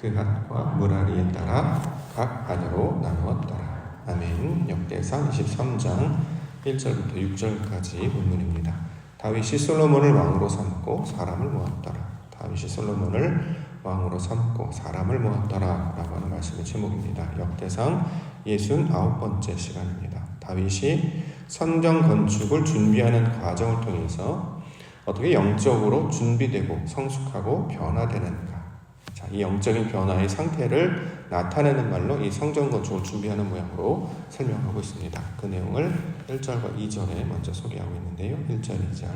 그 핫과 무라리에 따라 각 반으로 나누었더라. 아멘. 역대상 23장 1절부터 6절까지 본문입니다. 다윗이 솔로몬을 왕으로 삼고 사람을 모았더라. 다윗이 솔로몬을 왕으로 삼고 사람을 모았더라 라고 하는 말씀의 제목입니다. 역대상 69번째 시간입니다. 다윗이 성전 건축을 준비하는 과정을 통해서 어떻게 영적으로 준비되고 성숙하고 변화되는가, 자, 이 영적인 변화의 상태를 나타내는 말로 이 성전 건축을 준비하는 모양으로 설명하고 있습니다. 그 내용을 1절과 2절에 먼저 소개하고 있는데요. 1절, 2절.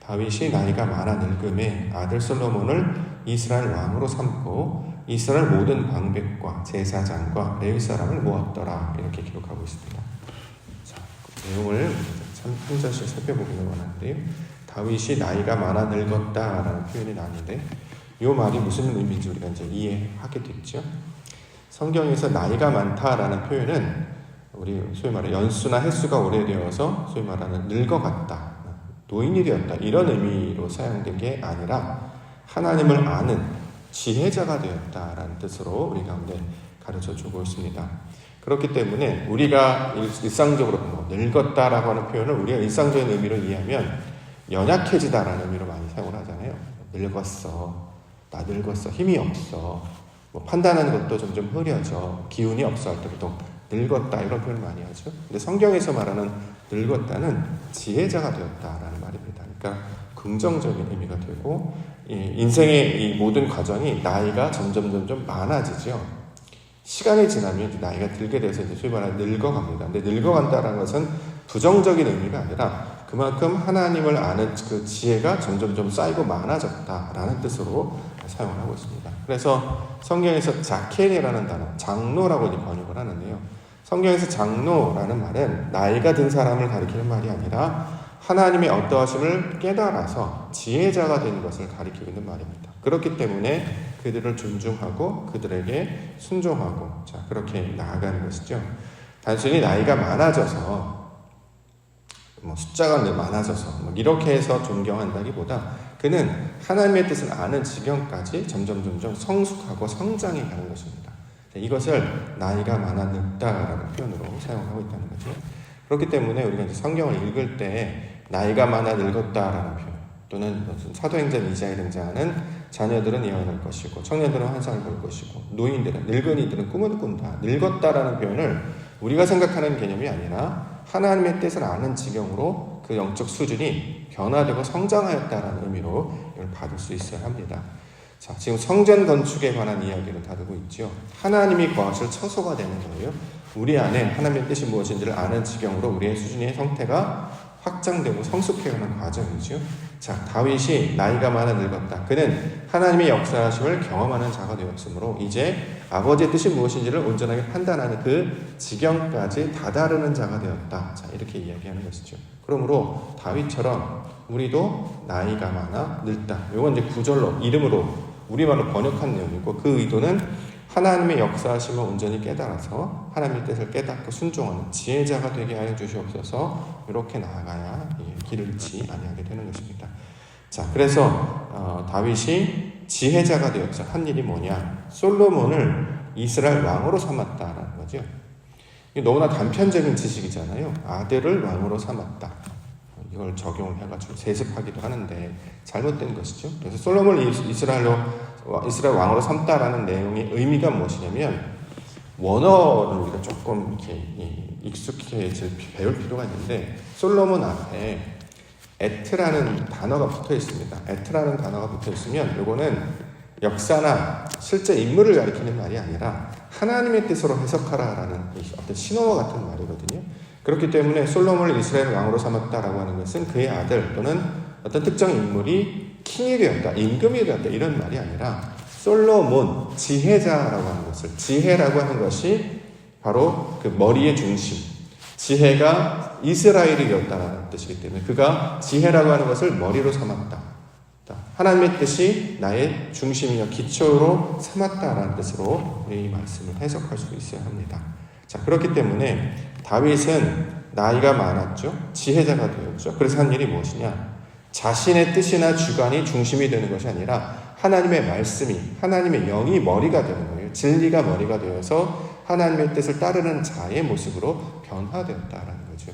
다윗이 나이가 많아 늙음에 아들 솔로몬을 이스라엘 왕으로 삼고 이스라엘 모든 방백과 제사장과 레위 사람을 모았더라. 이렇게 기록하고 있습니다. 자, 그 내용을 한 절씩 살펴보기를 원하는데요. 다윗이 나이가 많아 늙었다라는 표현이 나왔는데 이 말이 무슨 의미인지 우리가 이제 이해하게 됐죠. 성경에서 나이가 많다라는 표현은 우리 소위 말해 연수나 횟수가 오래되어서 소위 말하는 늙어갔다, 노인이 되었다 이런 의미로 사용된 게 아니라 하나님을 아는 지혜자가 되었다라는 뜻으로 우리 가운데 가르쳐주고 있습니다. 그렇기 때문에 우리가 일상적으로 늙었다라고 하는 표현을 우리가 일상적인 의미로 이해하면 연약해지다라는 의미로 많이 사용을 하잖아요. 늙었어, 나 늙었어, 힘이 없어, 판단하는 것도 점점 흐려져, 기운이 없어 할 때 보통 늙었다 이런 표현을 많이 하죠. 근데 성경에서 말하는 늙었다는 지혜자가 되었다라는 말입니다. 그러니까 긍정적인 의미가 되고 인생의 이 모든 과정이 나이가 점점 많아지죠. 시간이 지나면 나이가 들게 돼서 이제 소위 말하는 늙어갑니다. 근데 늙어간다는 것은 부정적인 의미가 아니라 그만큼 하나님을 아는 그 지혜가 점점 쌓이고 많아졌다라는 뜻으로 사용을 하고 있습니다. 그래서 성경에서 자켄이라는 단어, 장로라고 번역을 하는데요. 성경에서 장로라는 말은 나이가 든 사람을 가리키는 말이 아니라 하나님의 어떠하심을 깨달아서 지혜자가 된 것을 가리키고 있는 말입니다. 그렇기 때문에 그들을 존중하고 그들에게 순종하고, 자, 그렇게 나아가는 것이죠. 단순히 나이가 많아져서 숫자가 많아져서 이렇게 해서 존경한다기보다 그는 하나님의 뜻을 아는 지경까지 점점 성숙하고 성장해 가는 것입니다. 이것을 나이가 많아 늙다라는 표현으로 사용하고 있다는 거죠. 그렇기 때문에 우리가 이제 성경을 읽을 때 나이가 많아 늙었다라는 표현, 또는 사도행전 2장에 등장하는 자녀들은 예언할 것이고 청년들은 환상을 볼 것이고 노인들은, 늙은이들은 꿈을 꾼다, 늙었다라는 표현을 우리가 생각하는 개념이 아니라 하나님의 뜻을 아는 지경으로 그 영적 수준이 변화되고 성장하였다라는 의미로 이걸 받을 수 있어야 합니다. 자, 지금 성전 건축에 관한 이야기를 다루고 있죠. 하나님이 거하실 처소가 되는 거예요. 우리 안에 하나님의 뜻이 무엇인지를 아는 지경으로 우리의 수준의 형태가 확장되고 성숙해가는 과정이죠. 자, 다윗이 나이가 많아 늙었다. 그는 하나님의 역사하심을 경험하는 자가 되었으므로 이제 아버지의 뜻이 무엇인지를 온전하게 판단하는 그 지경까지 다다르는 자가 되었다. 자, 이렇게 이야기하는 것이죠. 그러므로 다윗처럼 우리도 나이가 많아 늙다. 이건 이제 구절로, 이름으로 우리말로 번역한 내용이고, 그 의도는 하나님의 역사하심을 온전히 깨달아서 하나님의 뜻을 깨닫고 순종하는 지혜자가 되게 하여 주시옵소서. 이렇게 나아가야 길을 잃지 아니하게 되는 것입니다. 자, 그래서 다윗이 지혜자가 되어서 한 일이 뭐냐? 솔로몬을 이스라엘 왕으로 삼았다라는 거죠. 이게 너무나 단편적인 지식이잖아요. 아들을 왕으로 삼았다. 이걸 적용을 해가지고 세습하기도 하는데 잘못된 것이죠. 그래서 솔로몬을 이스라엘 왕으로 삼다라는 내용의 의미가 무엇이냐면, 원어를 우리가 조금 이렇게 익숙해질 배울 필요가 있는데, 솔로몬 앞에 에트라는 단어가 붙어 있습니다. 에트라는 단어가 붙어 있으면 이거는 역사나 실제 인물을 가리키는 말이 아니라 하나님의 뜻으로 해석하라라는 어떤 신호와 같은 말이거든요. 그렇기 때문에 솔로몬을 이스라엘 왕으로 삼았다라고 하는 것은 그의 아들 또는 어떤 특정 인물이 킹이 되었다, 임금이 되었다 이런 말이 아니라 솔로몬, 지혜자라고 하는 것을, 지혜라고 하는 것이 바로 그 머리의 중심, 지혜가 이스라엘이었다라는 뜻이기 때문에 그가 지혜라고 하는 것을 머리로 삼았다. 하나님의 뜻이 나의 중심이며 기초로 삼았다라는 뜻으로 이 말씀을 해석할 수 있어야 합니다. 자, 그렇기 때문에 다윗은 나이가 많았죠. 지혜자가 되었죠. 그래서 한 일이 무엇이냐? 자신의 뜻이나 주관이 중심이 되는 것이 아니라 하나님의 말씀이, 하나님의 영이 머리가 되는 거예요. 진리가 머리가 되어서 하나님의 뜻을 따르는 자의 모습으로 변화되었다라는 거죠.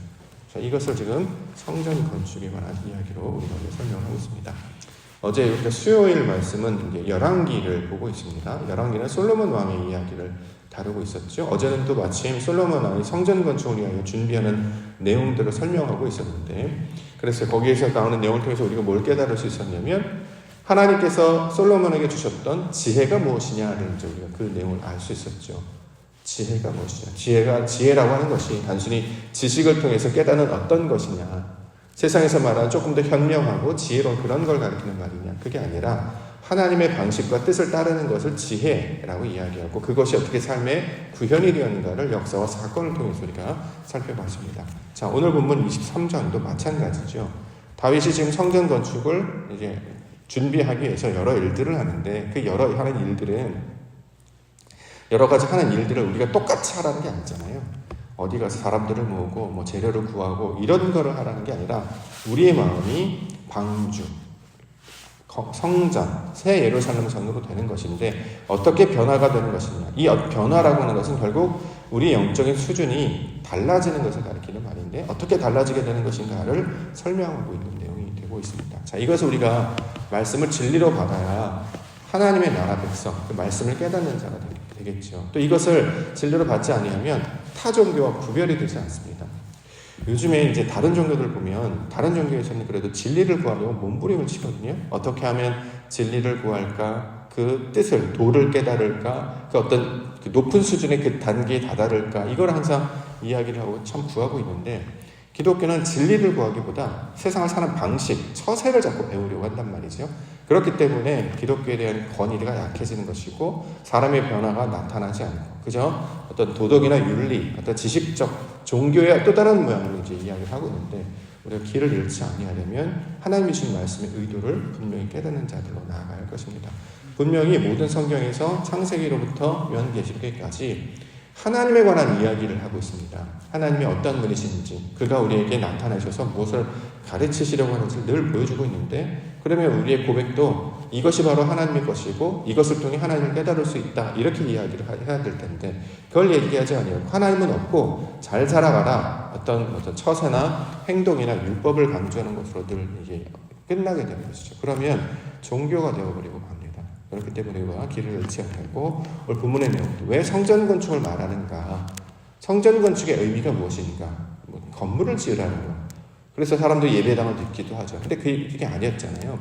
자, 이것을 지금 성전 건축에 관한 이야기로 우리가 설명하고 있습니다. 어제 우리가 수요일 말씀은 이제 열왕기를 보고 있습니다. 열왕기는 솔로몬 왕의 이야기를 다루고 있었죠. 어제는 또 마침 솔로몬 왕이 성전 건축을 위하여 준비하는 내용들을 설명하고 있었는데, 그래서 거기에서 나오는 내용을 통해서 우리가 뭘 깨달을 수 있었냐면 하나님께서 솔로몬에게 주셨던 지혜가 무엇이냐를 이제 우리가 그 내용을 알 수 있었죠. 지혜가 무엇이냐? 지혜라고 하는 것이 단순히 지식을 통해서 깨닫는 어떤 것이냐, 세상에서 말하는 조금 더 현명하고 지혜로운 그런 걸 가리키는 말이냐, 그게 아니라 하나님의 방식과 뜻을 따르는 것을 지혜라고 이야기하고 그것이 어떻게 삶의 구현이 되었는가를 역사와 사건을 통해서 우리가 살펴봤습니다. 자, 오늘 본문 23장도 마찬가지죠. 다윗이 지금 성전 건축을 이제 준비하기 위해서 여러 일들을 하는데, 그 여러 가지 하는 일들을 우리가 똑같이 하라는 게 아니잖아요. 어디 가서 사람들을 모으고 뭐 재료를 구하고 이런 거를 하라는 게 아니라 우리의 마음이 방주, 성전, 새 예루살렘 전으로 되는 것인데 어떻게 변화가 되는 것이냐. 이 변화라고 하는 것은 결국 우리의 영적인 수준이 달라지는 것을 가리키는 말인데 어떻게 달라지게 되는 것인가를 설명하고 있는 내용이 되고 있습니다. 자, 이것을 우리가 말씀을 진리로 받아야 하나님의 나라 백성, 그 말씀을 깨닫는 자가 되겠죠. 또 이것을 진리로 받지 아니하면 타 종교와 구별이 되지 않습니다. 요즘에 이제 다른 종교들 보면 다른 종교에서는 그래도 진리를 구하려고 몸부림을 치거든요. 어떻게 하면 진리를 구할까? 그 뜻을, 도를 깨달을까? 그 어떤 그 높은 수준의 그 단계에 다다를까? 이걸 항상 이야기를 하고 참 구하고 있는데, 기독교는 진리를 구하기보다 세상을 사는 방식, 처세를 자꾸 배우려고 한단 말이죠. 그렇기 때문에 기독교에 대한 권위가 약해지는 것이고 사람의 변화가 나타나지 않고 그저 어떤 도덕이나 윤리, 어떤 지식적 종교의 또 다른 모양으로 이제 이야기를 하고 있는데, 우리가 길을 잃지 아니하려면 하나님이 주신 말씀의 의도를 분명히 깨닫는 자들로 나아가야 할 것입니다. 분명히 모든 성경에서 창세기로부터 요한계시록까지 하나님에 관한 이야기를 하고 있습니다. 하나님이 어떤 분이신지, 그가 우리에게 나타나셔서 무엇을 가르치시려고 하는지를 늘 보여주고 있는데, 그러면 우리의 고백도 이것이 바로 하나님의 것이고 이것을 통해 하나님을 깨달을 수 있다, 이렇게 이야기를 해야 될 텐데 그걸 얘기하지 아니하고 하나님은 없고 잘 살아가라, 어떤 처세나 행동이나 율법을 강조하는 것으로 늘 이제 끝나게 되는 것이죠. 그러면 종교가 되어버리고 맙니다. 그렇기 때문에 우리가 길을 잃지 않고 오늘 본문의 내용도 왜 성전 건축을 말하는가, 성전 건축의 의미가 무엇인가, 건물을 지으라는 거. 그래서 사람들이 예배당을 짓기도 하죠. 근데 그게 아니었잖아요.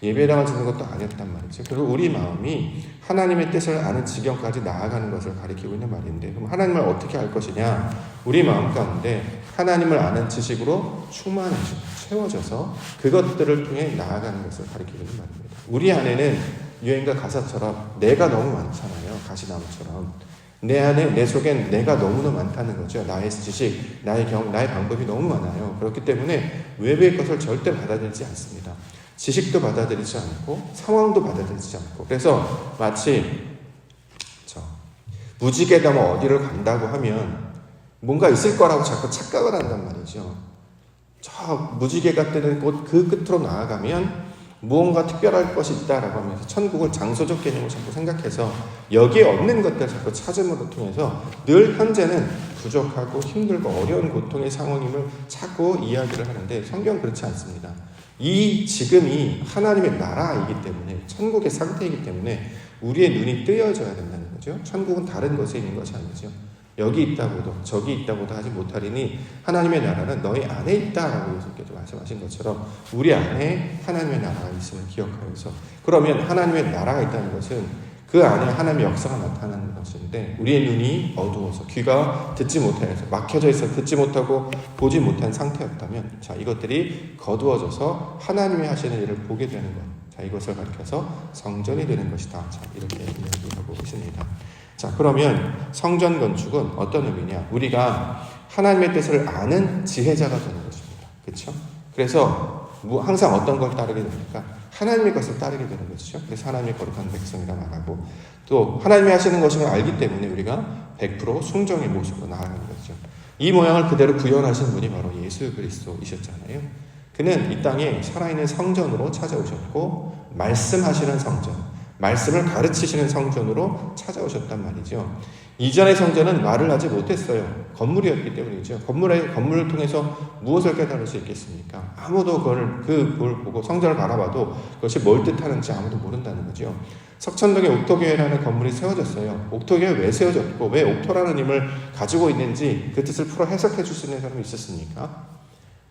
예배당을 짓는 것도 아니었단 말이죠. 그리고 우리 마음이 하나님의 뜻을 아는 지경까지 나아가는 것을 가리키고 있는 말인데, 그럼 하나님을 어떻게 알 것이냐? 우리 마음 가운데 하나님을 아는 지식으로 충만해지고 채워져서 그것들을 통해 나아가는 것을 가리키고 있는 말입니다. 우리 안에는 유행가 가사처럼 내가 너무 많잖아요. 가시나무처럼. 내 안에, 내 속엔 내가 너무나 많다는 거죠. 나의 지식, 나의 경험, 나의 방법이 너무 많아요. 그렇기 때문에 외부의 것을 절대 받아들이지 않습니다. 지식도 받아들이지 않고 상황도 받아들이지 않고, 그래서 마치 무지개가 뭐 어디를 간다고 하면 뭔가 있을 거라고 자꾸 착각을 한단 말이죠. 저 무지개가 뜨는 곳 그 끝으로 나아가면 무언가 특별할 것이 있다라고 하면서 천국을 장소적 개념을 자꾸 생각해서 여기에 없는 것들을 자꾸 찾음으로 통해서 늘 현재는 부족하고 힘들고 어려운 고통의 상황임을 자꾸 이야기를 하는데, 성경은 그렇지 않습니다. 이 지금이 하나님의 나라이기 때문에, 천국의 상태이기 때문에 우리의 눈이 뜨여져야 된다는 거죠. 천국은 다른 것에 있는 것이 아니죠. 여기 있다고도 저기 있다고도 하지 못하리니 하나님의 나라는 너희 안에 있다라고 예수께서 말씀하신 것처럼 우리 안에 하나님의 나라가 있음을 기억하면서, 그러면 하나님의 나라가 있다는 것은 그 안에 하나님의 역사가 나타나는 것인데, 우리의 눈이 어두워서 귀가 듣지 못해서 막혀져 있어 듣지 못하고 보지 못한 상태였다면, 자, 이것들이 거두어져서 하나님이 하시는 일을 보게 되는 것, 자, 이것을 가리켜서 성전이 되는 것이다. 자, 이렇게 이야기하고 있습니다. 자, 그러면 성전 건축은 어떤 의미냐? 우리가 하나님의 뜻을 아는 지혜자가 되는 것입니다. 그렇죠? 그래서 항상 어떤 걸 따르게 됩니까? 하나님의 것을 따르게 되는 것이죠. 그래서 하나님의 거룩한 백성이라 말하고, 또 하나님이 하시는 것을 알기 때문에 우리가 100% 순종의 모습으로 나아가는 것이죠. 이 모양을 그대로 구현하신 분이 바로 예수 그리스도이셨잖아요. 그는 이 땅에 살아있는 성전으로 찾아오셨고 말씀하시는 성전, 말씀을 가르치시는 성전으로 찾아오셨단 말이죠. 이전의 성전은 말을 하지 못했어요. 건물이었기 때문이죠. 건물을 통해서 무엇을 깨달을 수 있겠습니까? 아무도 그걸 보고 성전을 바라봐도 그것이 뭘 뜻하는지 아무도 모른다는 거죠. 석천동에 옥토교회라는 건물이 세워졌어요. 옥토교회 왜 세워졌고 왜 옥토라는 힘을 가지고 있는지 그 뜻을 풀어 해석해 줄 수 있는 사람이 있었습니까?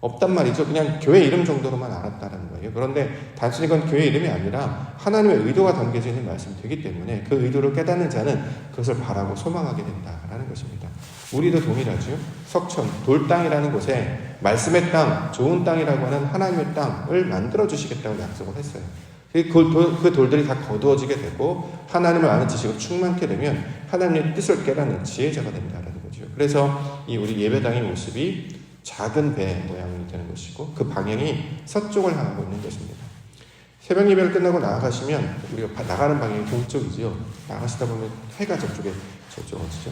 없단 말이죠. 그냥 교회 이름 정도로만 알았다는 거예요. 그런데 단순히 그건 교회 이름이 아니라 하나님의 의도가 담겨져 있는 말씀이 되기 때문에 그 의도를 깨닫는 자는 그것을 바라고 소망하게 된다라는 것입니다. 우리도 동일하죠. 석천, 돌땅이라는 곳에 말씀의 땅, 좋은 땅이라고 하는 하나님의 땅을 만들어 주시겠다고 약속을 했어요. 그 돌들이 다 거두어지게 되고 하나님을 아는 지식을 충만케 되면 하나님의 뜻을 깨닫는 지혜자가 된다는 거죠. 그래서 이 우리 예배당의 모습이 작은 배 모양이 되는 것이고 그 방향이 서쪽을 향하고 있는 것입니다. 새벽 예배를 끝나고 나아가시면 우리가 나가는 방향이 동쪽이죠. 나가시다 보면 해가 저쪽 어디죠?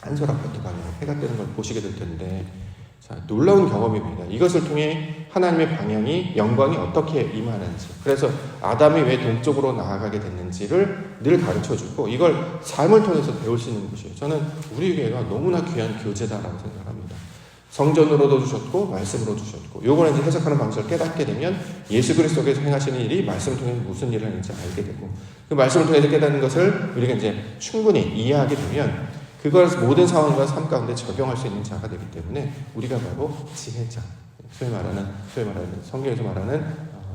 한솔 아파트 방향 해가 뜨는 걸 보시게 될 텐데 자, 놀라운 경험입니다. 이것을 통해 하나님의 방향이 영광이 어떻게 임하는지 그래서 아담이 왜 동쪽으로 나아가게 됐는지를 늘 가르쳐주고 이걸 삶을 통해서 배울 수 있는 것이에요. 저는 우리 교회가 너무나 귀한 교재다라고 생각합니다. 성전으로도 주셨고 말씀으로 주셨고 요거는 이제 해석하는 방식을 깨닫게 되면 예수 그리스도께서 행하시는 일이 말씀을 통해 무슨 일을 하는지 알게 되고 그 말씀을 통해서 깨닫는 것을 우리가 이제 충분히 이해하게 되면 그걸 모든 상황과 삶 가운데 적용할 수 있는 자가 되기 때문에 우리가 바로 지혜자, 소위 말하는 성경에서 말하는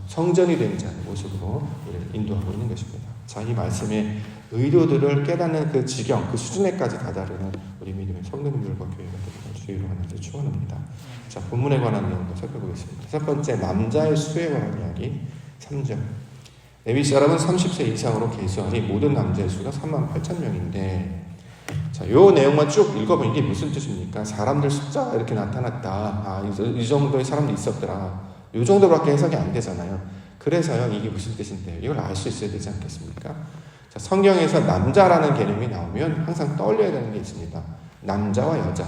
성전이 된 자의 모습으로 우리를 인도하고 있는 것입니다. 자, 이 말씀의 의도들을 깨닫는 그 지경, 그 수준에까지 다다르는 우리 믿음의 성도님들과 교회가 되기를 주의로 하나님께 축원합니다. 자, 본문에 관한 내용도 살펴보겠습니다. 첫 번째, 남자의 수에 관한 이야기 3절. 레위 사람은 30세 이상으로 계수하니 모든 남자의 수가 38,000명인데 자, 요 내용만 쭉 읽어보면 이게 무슨 뜻입니까? 사람들 숫자가 이렇게 나타났다. 이 정도의 사람들이 있었더라. 요 정도밖에 해석이 안 되잖아요. 그래서요, 이게 무슨 뜻인데요? 이걸 알 수 있어야 되지 않겠습니까? 자, 성경에서 남자라는 개념이 나오면 항상 떠올려야 되는 게 있습니다. 남자와 여자.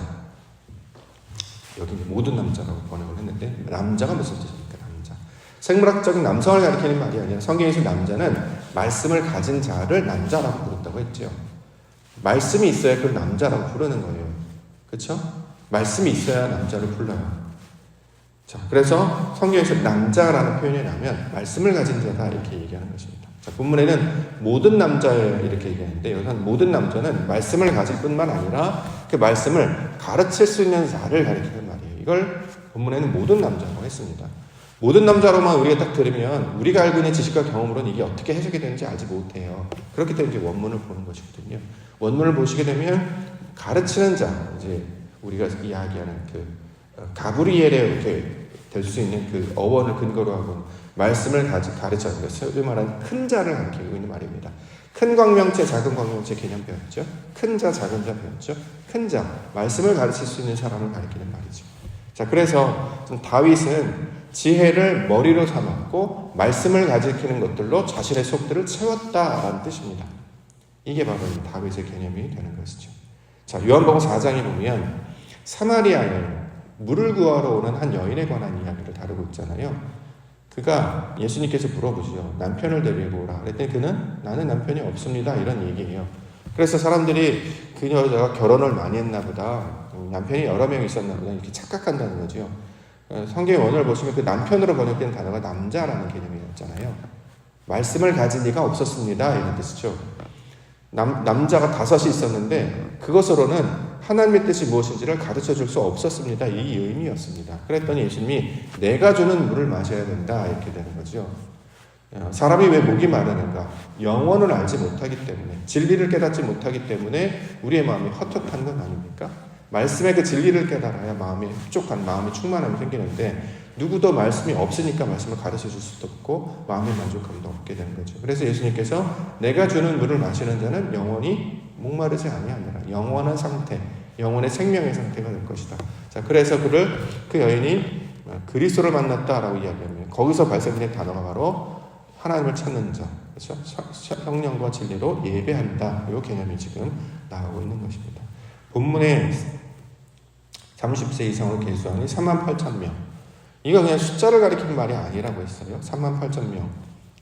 여기 모든 남자라고 번역을 했는데, 남자가 무슨 뜻입니까? 남자. 생물학적인 남성을 가리키는 말이 아니라 성경에서 남자는 말씀을 가진 자를 남자라고 부른다고 했죠. 말씀이 있어야 그걸 남자라고 부르는 거예요. 그렇죠? 말씀이 있어야 남자를 불러요. 자, 그래서 성경에서 남자라는 표현이 나면 말씀을 가진 자다 이렇게 얘기하는 것입니다. 자, 본문에는 모든 남자에 이렇게 얘기하는데 여기서는 모든 남자는 말씀을 가질 뿐만 아니라 그 말씀을 가르칠 수 있는 자를 가리키는 말이에요. 이걸 본문에는 모든 남자라고 했습니다. 모든 남자로만 우리가 딱 들으면 우리가 알고 있는 지식과 경험으로는 이게 어떻게 해석이 되는지 알지 못해요. 그렇기 때문에 이제 원문을 보는 것이거든요. 원문을 보시게 되면 가르치는 자, 이제 우리가 이야기하는 그 가브리엘에 이렇게 될 수 있는 그 어원을 근거로 하고 말씀을 가르쳐는 것을 소위 말하는 큰 자를 가리키고 있는 말입니다. 큰 광명체, 작은 광명체 개념 배웠죠. 큰 자, 작은 자 배웠죠. 큰 자, 말씀을 가르칠 수 있는 사람을 가리키는 말이죠. 자, 그래서 좀 다윗은 지혜를 머리로 삼았고 말씀을 가리키는 것들로 자신의 속들을 채웠다라는 뜻입니다. 이게 바로 다윗의 개념이 되는 것이죠. 자, 요한복음 4장에 보면 사마리아에 물을 구하러 오는 한 여인에 관한 이야기를 다루고 있잖아요. 그가 예수님께서 물어보죠. 남편을 데리고 오라. 그랬더니 그는 나는 남편이 없습니다. 이런 얘기예요. 그래서 사람들이 그 여자가 결혼을 많이 했나 보다. 남편이 여러 명 있었나 보다. 이렇게 착각한다는 거죠. 성경의 원어를 보시면 그 남편으로 번역된 단어가 남자라는 개념이었잖아요. 말씀을 가진 이가 없었습니다. 이런 뜻이죠. 남자가 5이 있었는데 그것으로는 하나님의 뜻이 무엇인지를 가르쳐 줄 수 없었습니다. 이 의미였습니다. 그랬더니 예수님이 내가 주는 물을 마셔야 된다 이렇게 되는 거죠. 사람이 왜 목이 마르는가? 영원을 알지 못하기 때문에, 진리를 깨닫지 못하기 때문에 우리의 마음이 헛헛한 건 아닙니까? 말씀의 그 진리를 깨달아야 마음이 흡족한, 마음이 충만함이 생기는데 누구도 말씀이 없으니까 말씀을 가르쳐 줄 수도 없고 마음의 만족감도 없게 되는 거죠. 그래서 예수님께서 내가 주는 물을 마시는 자는 영원히 목마르지 아니하니라. 영원한 상태, 영원의 생명의 상태가 될 것이다. 자, 그래서 그 여인이 그리스도를 만났다라고 이야기하면 거기서 발생된 단어가 바로 하나님을 찾는 자, 그렇죠? 성령과 진리로 예배한다. 이 개념이 지금 나오고 있는 것입니다. 본문에 30세 이상으로 계수하니 38,000명. 이거 그냥 숫자를 가리키는 말이 아니라고 했어요. 38,000명.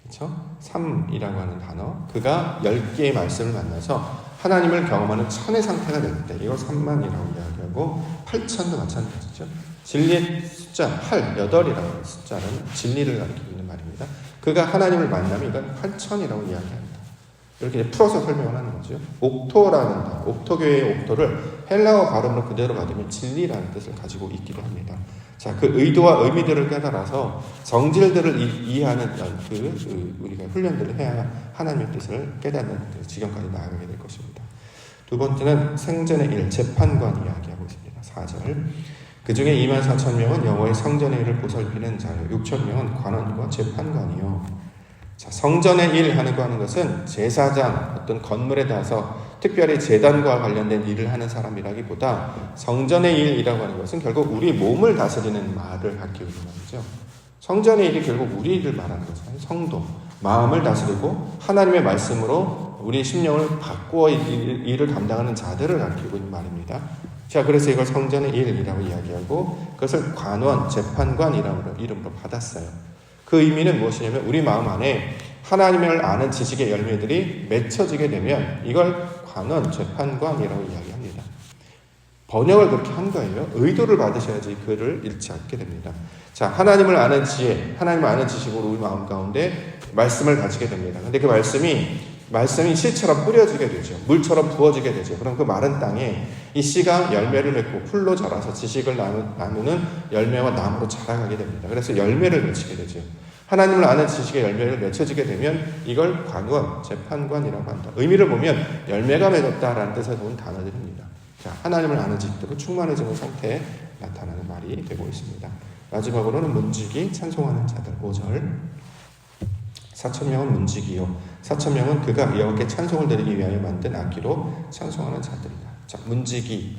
그렇죠? 3이라고 하는 단어. 그가 10개의 말씀을 만나서 하나님을 경험하는 천의 상태가 될 때 이걸 3만이라고 이야기하고 8,000도 마찬가지죠. 진리의 숫자 8, 8이라고 하는 숫자는 진리를 가리키고 있는 말입니다. 그가 하나님을 만나면 이건 8,000이라고 이야기합니다. 이렇게 풀어서 설명을 하는 거죠. 옥토라는 단어, 옥토교회의 옥토를 헬라어 발음으로 그대로 받으면 진리라는 뜻을 가지고 있기도 합니다. 자, 그 의도와 의미들을 깨달아서 정질들을 이해하는 우리가 훈련들을 해야 하나님의 뜻을 깨닫는 그 지경까지 나아가게 될 것입니다. 두 번째는 생전의 일, 재판관 이야기하고 있습니다. 4절. 그 중에 24,000명은 여호와의 성전의 일을 보살피는 자요, 6,000명은 관원과 재판관이요. 자, 성전의 일 하는 것은 제사장, 어떤 건물에 대해서 특별히 제단과 관련된 일을 하는 사람이라기보다 성전의 일이라고 하는 것은 결국 우리 몸을 다스리는 말을 가리키고 있는 말이죠. 성전의 일이 결국 우리를 말하는 거잖아요. 성도, 마음을 다스리고 하나님의 말씀으로 우리 심령을 바꾸어 일을 감당하는 자들을 가리키고 있는 말입니다. 자, 그래서 이걸 성전의 일이라고 이야기하고 그것을 관원, 재판관이라는 이름으로 받았어요. 그 의미는 무엇이냐면 우리 마음 안에 하나님을 아는 지식의 열매들이 맺혀지게 되면 이걸 관원, 재판관이라고 이야기합니다. 번역을 그렇게 한 거예요. 의도를 받으셔야지 글을 잃지 않게 됩니다. 자, 하나님을 아는 지혜, 하나님을 아는 지식으로 우리 마음 가운데 말씀을 가지게 됩니다. 근데 그 말씀이 씨처럼 뿌려지게 되죠. 물처럼 부어지게 되죠. 그럼 그 마른 땅에 이 씨가 열매를 맺고 풀로 자라서 지식을 나누는 열매와 나무로 자라가게 됩니다. 그래서 열매를 맺히게 되죠. 하나님을 아는 지식의 열매를 맺혀지게 되면 이걸 관원, 재판관이라고 한다. 의미를 보면 열매가 맺었다라는 뜻에서 온 단어들입니다. 자, 하나님을 아는 지식으로 충만해지는 상태에 나타나는 말이 되고 있습니다. 마지막으로는 문지기, 찬송하는 자들. 5절. 4,000명은 문지기요. 4,000명은 그가 여호와께 찬송을 드리기 위하여 만든 악기로 찬송하는 자들이다. 자, 문지기.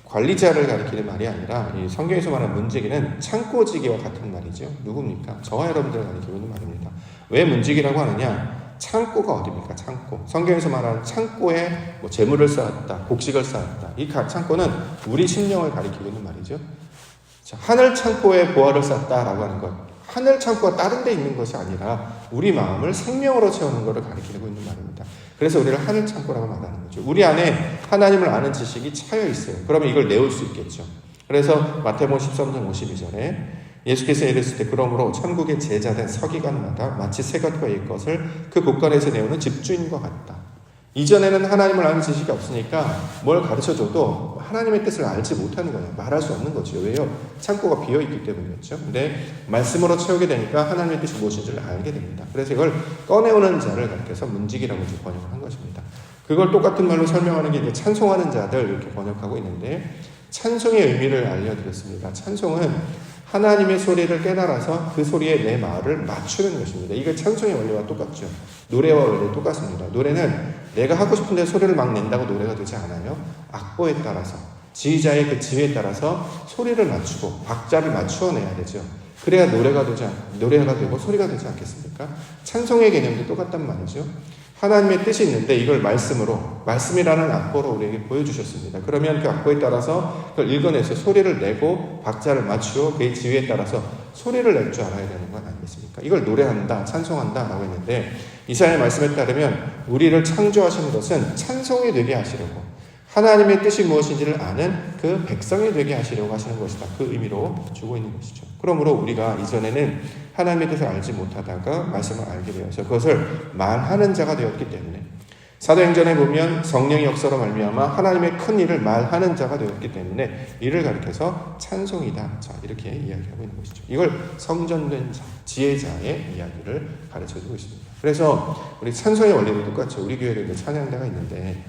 관리자를 가리키는 말이 아니라 이 성경에서 말하는 문지기는 창고지기와 같은 말이죠. 누굽니까? 저와 여러분들을 가리키고 있는 말입니다. 왜 문지기라고 하느냐? 창고가 어디입니까? 창고. 성경에서 말하는 창고에 재물을 쌓았다, 곡식을 쌓았다. 이 창고는 우리 심령을 가리키고 있는 말이죠. 자, 하늘 창고에 보화를 쌓았다라고 하는 것. 하늘 창고가 다른 데 있는 것이 아니라 우리 마음을 생명으로 채우는 것을 가리키고 있는 말입니다. 그래서 우리를 하늘 창고라고 말하는 거죠. 우리 안에 하나님을 아는 지식이 차여 있어요. 그러면 이걸 내올 수 있겠죠. 그래서 마태복음 13장 52절에 예수께서 이르실 때 그러므로 천국의 제자된 서기관마다 마치 새 것과 옛 것을 그 곳간에서 내오는 집주인과 같다. 이전에는 하나님을 아는 지식이 없으니까 뭘 가르쳐줘도 하나님의 뜻을 알지 못하는 거예요. 말할 수 없는 거죠. 왜요? 창고가 비어있기 때문이었죠. 근데 말씀으로 채우게 되니까 하나님의 뜻이 무엇인지를 알게 됩니다. 그래서 이걸 꺼내오는 자를 가리켜서 문지기라고 번역을 한 것입니다. 그걸 똑같은 말로 설명하는 게 이제 찬송하는 자들 이렇게 번역하고 있는데 찬송의 의미를 알려드렸습니다. 찬송은 하나님의 소리를 깨달아서 그 소리에 내 말을 맞추는 것입니다. 이게 찬송의 원리와 똑같죠. 노래와 원리 똑같습니다. 노래는 내가 하고 싶은데 소리를 막 낸다고 노래가 되지 않아요. 악보에 따라서 지휘자의 그 지휘에 따라서 소리를 맞추고 박자를 맞추어 내야 되죠. 그래야 노래가 되고 소리가 되지 않겠습니까? 찬송의 개념도 똑같단 말이죠. 하나님의 뜻이 있는데 이걸 말씀이라는 악보로 우리에게 보여주셨습니다. 그러면 그 악보에 따라서 그걸 읽어내서 소리를 내고 박자를 맞추어 그의 지휘에 따라서 소리를 낼 줄 알아야 되는 건 아니겠습니까? 이걸 노래한다, 찬송한다 라고 했는데 이사야의 말씀에 따르면 우리를 창조하신 것은 찬송이 되게 하시려고 하나님의 뜻이 무엇인지를 아는 그 백성이 되게 하시려고 하시는 것이다. 그 의미로 주고 있는 것이죠. 그러므로 우리가 이전에는 하나님의 뜻을 알지 못하다가 말씀을 알게 되어서 그것을 말하는 자가 되었기 때문에 사도행전에 보면 성령의 역사로 말미암아 하나님의 큰 일을 말하는 자가 되었기 때문에 이를 가리켜서 찬송이다. 자, 이렇게 이야기하고 있는 것이죠. 이걸 성전된 자, 지혜자의 이야기를 가르쳐주고 있습니다. 그래서 우리 찬송의 원리도 똑같죠. 우리 교회에도 찬양대가 있는데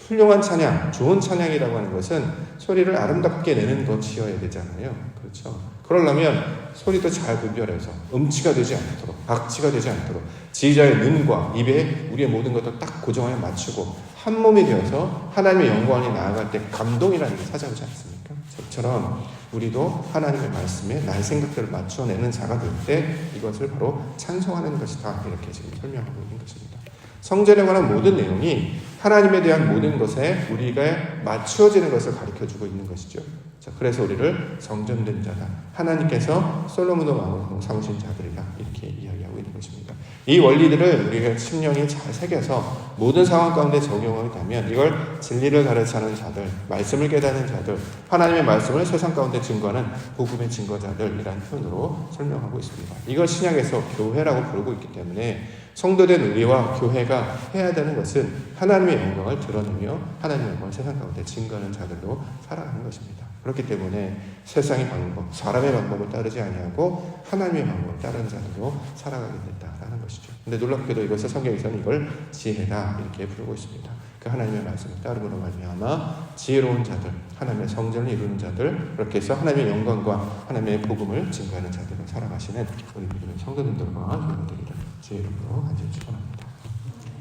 훌륭한 찬양, 좋은 찬양이라고 하는 것은 소리를 아름답게 내는 것이어야 되잖아요. 그렇죠? 그러려면 소리도 잘 분별해서 음치가 되지 않도록, 박치가 되지 않도록 지휘자의 눈과 입에 우리의 모든 것을 딱 고정하여 맞추고 한 몸이 되어서 하나님의 영광이 나아갈 때 감동이라는 게 찾아오지 않습니까? 저처럼 우리도 하나님의 말씀에 나의 생각들을 맞춰내는 자가 될 때 이것을 바로 찬송하는 것이다. 이렇게 지금 설명하고 있는 것입니다. 성전에 관한 모든 내용이 하나님에 대한 모든 것에 우리가 맞추어지는 것을 가르쳐주고 있는 것이죠. 자, 그래서 우리를 성전된 자다. 하나님께서 솔로몬을 왕으로 삼으신 자들이다. 이렇게 이야기하고 있는 것입니다. 이 원리들을 우리가 심령에 잘 새겨서 모든 상황 가운데 적용하게 되면 이걸 진리를 가르치는 자들, 말씀을 깨닫는 자들, 하나님의 말씀을 세상 가운데 증거하는 복음의 증거자들이라는 표현으로 설명하고 있습니다. 이걸 신약에서 교회라고 부르고 있기 때문에 성도된 우리와 교회가 해야 되는 것은 하나님의 영광을 드러내며 하나님의 영광을 세상 가운데 증거하는 자들로 살아가는 것입니다. 그렇기 때문에 세상의 방법, 사람의 방법을 따르지 아니하고 하나님의 방법을 따르는 자들로 살아가게 된다라는 것이죠. 근데 놀랍게도 이것을 성경에서는 이걸 지혜다 이렇게 부르고 있습니다. 그 하나님의 말씀을 따름으로 말미암아 지혜로운 자들, 하나님의 성전을 이루는 자들, 그렇게 해서 하나님의 영광과 하나님의 복음을 증거하는 자들로 살아가시는 우리 믿음의 성도님들과 여러분들이를 지혜롭고 간절히 축원합니다.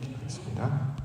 기도하겠습니다.